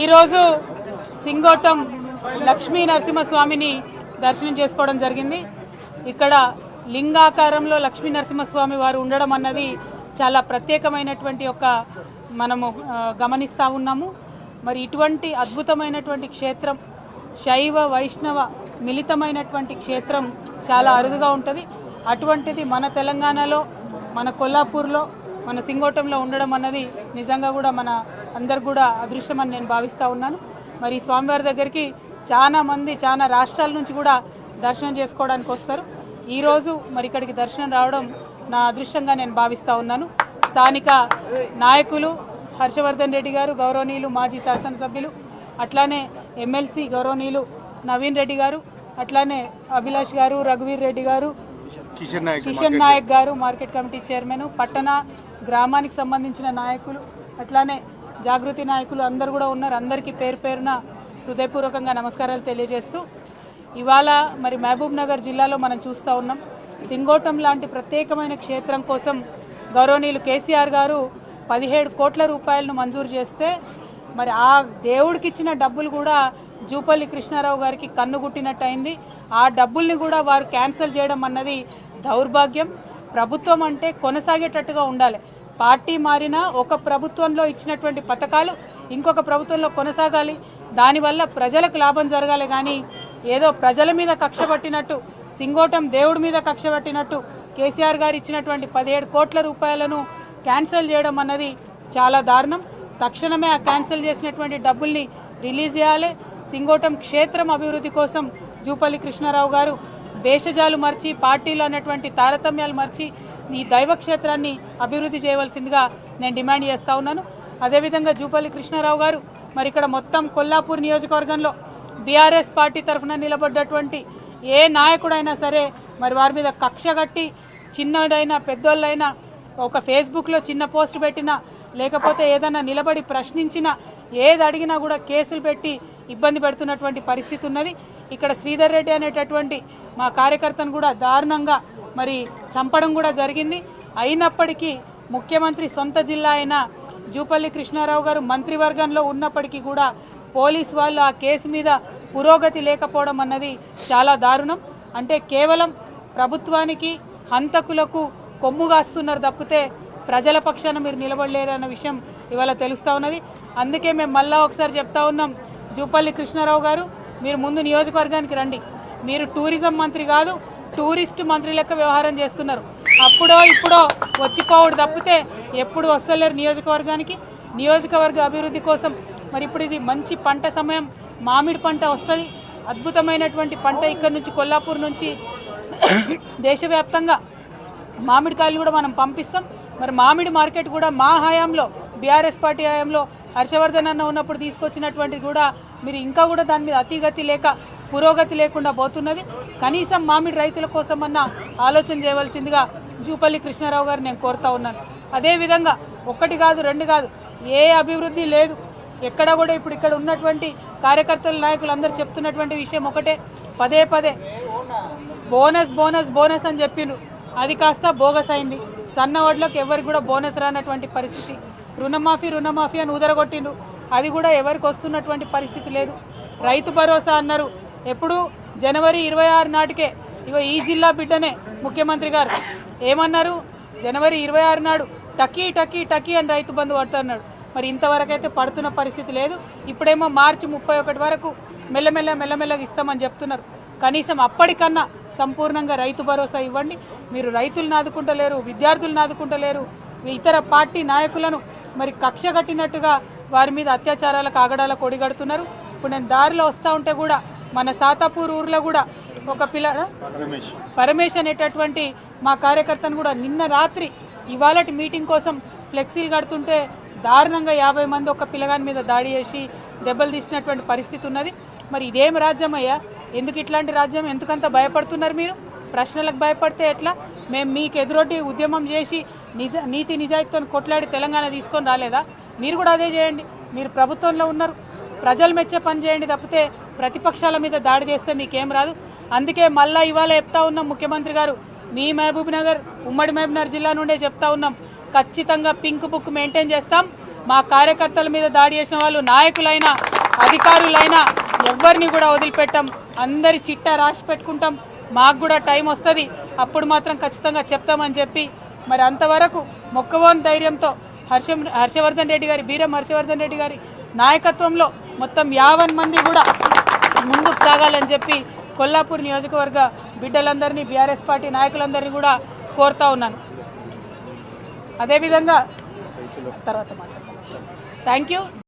ఈరోజు సింగోటం లక్ష్మీ నరసింహస్వామిని దర్శనం చేసుకోవడం జరిగింది. ఇక్కడ లింగాకారంలో లక్ష్మీ నరసింహస్వామి వారు ఉండడం అన్నది చాలా ప్రత్యేకమైనటువంటి ఒక మనము గమనిస్తూ ఉన్నాము. మరి ఇటువంటి అద్భుతమైనటువంటి క్షేత్రం, శైవ వైష్ణవ మిళితమైనటువంటి క్షేత్రం చాలా అరుదుగా ఉంటుంది. అటువంటిది మన తెలంగాణలో, మన కొల్లాపూర్లో, మన సింగోటంలో ఉండడం అన్నది నిజంగా కూడా మన అందరు కూడా అదృష్టం అని నేను భావిస్తూ ఉన్నాను. మరి స్వామివారి దగ్గరికి చాలా మంది చాలా రాష్ట్రాల నుంచి కూడా దర్శనం చేసుకోవడానికి వస్తారు. ఈరోజు మరి ఇక్కడికి దర్శనం రావడం నా అదృష్టంగా నేను భావిస్తూ ఉన్నాను. స్థానిక నాయకులు హర్షవర్ధన్ రెడ్డి గారు, గౌరవనీయులు మాజీ శాసనసభ్యులు, అట్లానే ఎమ్మెల్సీ గౌరవనీయులు నవీన్ రెడ్డి గారు, అట్లానే అభిలాష్ గారు, రఘువీర్ రెడ్డి గారు, కిషన్ నాయక్ గారు మార్కెట్ కమిటీ చైర్మన్, పట్టణ గ్రామానికి సంబంధించిన నాయకులు, అట్లానే జాగృతి నాయకులు అందరు కూడా ఉన్నారు. అందరికీ పేరు పేరున హృదయపూర్వకంగా నమస్కారాలు తెలియజేస్తూ, ఇవాళ మరి మహబూబ్ నగర్ జిల్లాలో మనం చూస్తూ ఉన్నాం. సింగోటం లాంటి ప్రత్యేకమైన క్షేత్రం కోసం గౌరవనీయులు కేసీఆర్ గారు 17 కోట్ల రూపాయలను మంజూరు చేస్తే, మరి ఆ దేవుడికి ఇచ్చిన డబ్బులు కూడా జూపల్లి కృష్ణారావు గారికి కన్నుగుట్టినట్టు అయింది. ఆ డబ్బుల్ని కూడా వారు క్యాన్సిల్ చేయడం అన్నది దౌర్భాగ్యం. ప్రభుత్వం అంటే కొనసాగేటట్టుగా ఉండాలి. పార్టీ మారినా ఒక ప్రభుత్వంలో ఇచ్చినటువంటి పథకాలు ఇంకొక ప్రభుత్వంలో కొనసాగాలి. దానివల్ల ప్రజలకు లాభం జరగాలి. కానీ ఏదో ప్రజల మీద కక్ష పట్టినట్టు, సింగోటం దేవుడి మీద కక్ష పట్టినట్టు కేసీఆర్ గారు ఇచ్చినటువంటి 17 కోట్ల రూపాయలను క్యాన్సిల్ చేయడం అన్నది చాలా దారుణం. తక్షణమే ఆ క్యాన్సిల్ చేసినటువంటి డబ్బుల్ని రిలీజ్ చేయాలి. సింగోటం క్షేత్రం అభివృద్ధి కోసం జూపల్లి కృష్ణారావు గారు భేషజాలు మర్చి, పార్టీలు అన్నటువంటి తారతమ్యాలు మర్చి ఈ దైవ క్షేత్రాన్ని అభివృద్ధి చేయవలసిందిగా నేను డిమాండ్ చేస్తూ ఉన్నాను. అదేవిధంగా జూపల్లి కృష్ణారావు గారు మరి ఇక్కడ మొత్తం కొల్లాపూర్ నియోజకవర్గంలో బీఆర్ఎస్ పార్టీ తరఫున నిలబడ్డటువంటి ఏ నాయకుడైనా సరే మరి వారి మీద కక్ష కట్టి, చిన్నదైనా పెద్దోళ్ళైనా ఒక ఫేస్బుక్లో చిన్న పోస్ట్ పెట్టినా, లేకపోతే ఏదైనా నిలబడి ప్రశ్నించినా, ఏది అడిగినా కూడా కేసులు పెట్టి ఇబ్బంది పెడుతున్నటువంటి పరిస్థితి ఉన్నది. ఇక్కడ శ్రీధర్ రెడ్డి అనేటటువంటి మా కార్యకర్తను కూడా దారుణంగా మరి చంపడం కూడా జరిగింది. అయినప్పటికీ ముఖ్యమంత్రి సొంత జిల్లా అయిన జూపల్లి కృష్ణారావు గారు మంత్రివర్గంలో ఉన్నప్పటికీ కూడా పోలీసు వాళ్ళు ఆ కేసు మీద పురోగతి లేకపోవడం అన్నది చాలా దారుణం. అంటే కేవలం ప్రభుత్వానికి, హంతకులకు కొమ్ముగాస్తున్నారు తప్పితే ప్రజల పక్షాన మీరు నిలబడలేరన్న విషయం ఇవాళ తెలుస్తూ ఉన్నది. అందుకే మేము మళ్ళా ఒకసారి చెప్తా ఉన్నాం, జూపల్లి కృష్ణారావు గారు మీరు ముందు నియోజకవర్గానికి రండి. మీరు టూరిజం మంత్రి కాదు, టూరిస్ట్ మంత్రి లెక్క వ్యవహారం చేస్తున్నారు. అప్పుడో ఇప్పుడో వచ్చిపోవడు తప్పితే ఎప్పుడు వస్తలేరు నియోజకవర్గానికి. నియోజకవర్గ అభివృద్ధి కోసం మరి ఇప్పుడు ఇది మంచి పంట సమయం, మామిడి పంట వస్తుంది. అద్భుతమైనటువంటి పంట ఇక్కడ నుంచి కొల్లాపూర్ నుంచి దేశవ్యాప్తంగా మామిడికాయలు కూడా మనం పంపిస్తాం. మరి మామిడి మార్కెట్ కూడా మా హయాంలో, బీఆర్ఎస్ పార్టీ హయాంలో హర్షవర్ధన్ అన్న ఉన్నప్పుడు తీసుకొచ్చినటువంటిది కూడా మీరు ఇంకా కూడా దాని మీద అతిగతి లేక పురోగతి లేకుండా పోతున్నది. కనీసం మామిడి రైతుల కోసమన్నా ఆలోచన చేయవలసిందిగా జూపల్లి కృష్ణారావు గారు నేను కోరుతా ఉన్నాను. అదేవిధంగా ఒకటి కాదు, రెండు కాదు, ఏ అభివృద్ధి లేదు ఎక్కడ కూడా. ఇప్పుడు ఇక్కడ ఉన్నటువంటి కార్యకర్తల నాయకులు అందరూ చెప్తున్నటువంటి విషయం ఒకటే, పదే పదే బోనస్ బోనస్ బోనస్ అని చెప్పిండ్రు. అది కాస్త బోగస్ అయింది. సన్న వడ్లకు ఎవరికి కూడా బోనస్ రానటువంటి పరిస్థితి. రుణమాఫీ రుణమాఫీ అని ఉదరగొట్టిండ్రు. అది కూడా ఎవరికి వస్తున్నటువంటి పరిస్థితి లేదు. రైతు భరోసా అన్నారు. ఎప్పుడు జనవరి 26 నాటికే, ఇగో ఈ జిల్లా బిడ్డనే ముఖ్యమంత్రి గారు ఏమన్నారు, జనవరి 26 నాడు టకీ టకీ టకీ అని రైతు బంధు పడుతున్నాడు. మరి ఇంతవరకు అయితే పడుతున్న పరిస్థితి లేదు. ఇప్పుడేమో మార్చి 31 వరకు మెల్లమెల్లగా ఇస్తామని చెప్తున్నారు. కనీసం అప్పటికన్నా సంపూర్ణంగా రైతు భరోసా ఇవ్వండి. మీరు రైతులను ఆదుకుంటలేరు, విద్యార్థులను ఆదుకుంటలేరు, ఇతర పార్టీ నాయకులను మరి కక్ష కట్టినట్టుగా వారి మీద అత్యాచారాలకు ఆగడాలకు ఒడిగడుతున్నారు. ఇప్పుడు నేను దారిలో వస్తూ ఉంటే కూడా మన సాతాపూర్ ఊర్లో కూడా ఒక పరమేష్ అనేటటువంటి మా కార్యకర్తను కూడా నిన్న రాత్రి ఇవాళటి మీటింగ్ కోసం ఫ్లెక్సీలు కడుతుంటే దారుణంగా 50 మంది ఒక పిల్లగాని మీద దాడి చేసి దెబ్బలు తీసినటువంటి పరిస్థితి ఉన్నది. మరి ఇదేం రాజ్యం అయ్యా? ఎందుకు ఇట్లాంటి రాజ్యం? ఎందుకంత భయపడుతున్నారు మీరు? ప్రశ్నలకు భయపడితే ఎట్లా? మేము మీకు ఎదురొడ్డి ఉద్యమం చేసి నీతి నిజాయితీతో కొట్లాడి తెలంగాణ తీసుకొని రాలేదా? మీరు కూడా అదే చేయండి. మీరు ప్రభుత్వంలో ఉన్నారు, ప్రజలు మెచ్చే పని చేయండి తప్పితే ప్రతిపక్షాల మీద దాడి చేస్తే మీకేం రాదు. అందుకే మళ్ళీ ఇవాళ చెప్తా ఉన్నాం, ముఖ్యమంత్రి గారు మీ మహబూబ్ నగర్, ఉమ్మడి మహబూబ్ నగర్ జిల్లా నుండే చెప్తా ఉన్నాం, ఖచ్చితంగా పింక్ బుక్ మెయింటైన్ చేస్తాం. మా కార్యకర్తల మీద దాడి చేసిన వాళ్ళు నాయకులైనా అధికారులైనా ఎవరిని కూడా వదిలిపెట్టాం. అందరి చిట్టా రాసి పెట్టుకుంటాం. మాకు కూడా టైం వస్తుంది, అప్పుడు మాత్రం ఖచ్చితంగా చెప్తామని చెప్పి మరి అంతవరకు మొక్కవోని ధైర్యంతో హర్షవర్ధన్ రెడ్డి గారి బీరం హర్షవర్ధన్ రెడ్డి గారి నాయకత్వంలో మొత్తం 50 మంది కూడా ముందుకు సాగాలని చెప్పి కొల్లాపూర్ నియోజకవర్గ బిడ్డలందరినీ బీఆర్ఎస్ పార్టీ నాయకులందరినీ కూడా కోరుతా ఉన్నాను. అదేవిధంగా తర్వాత మాట్లాడతాను. Thank you.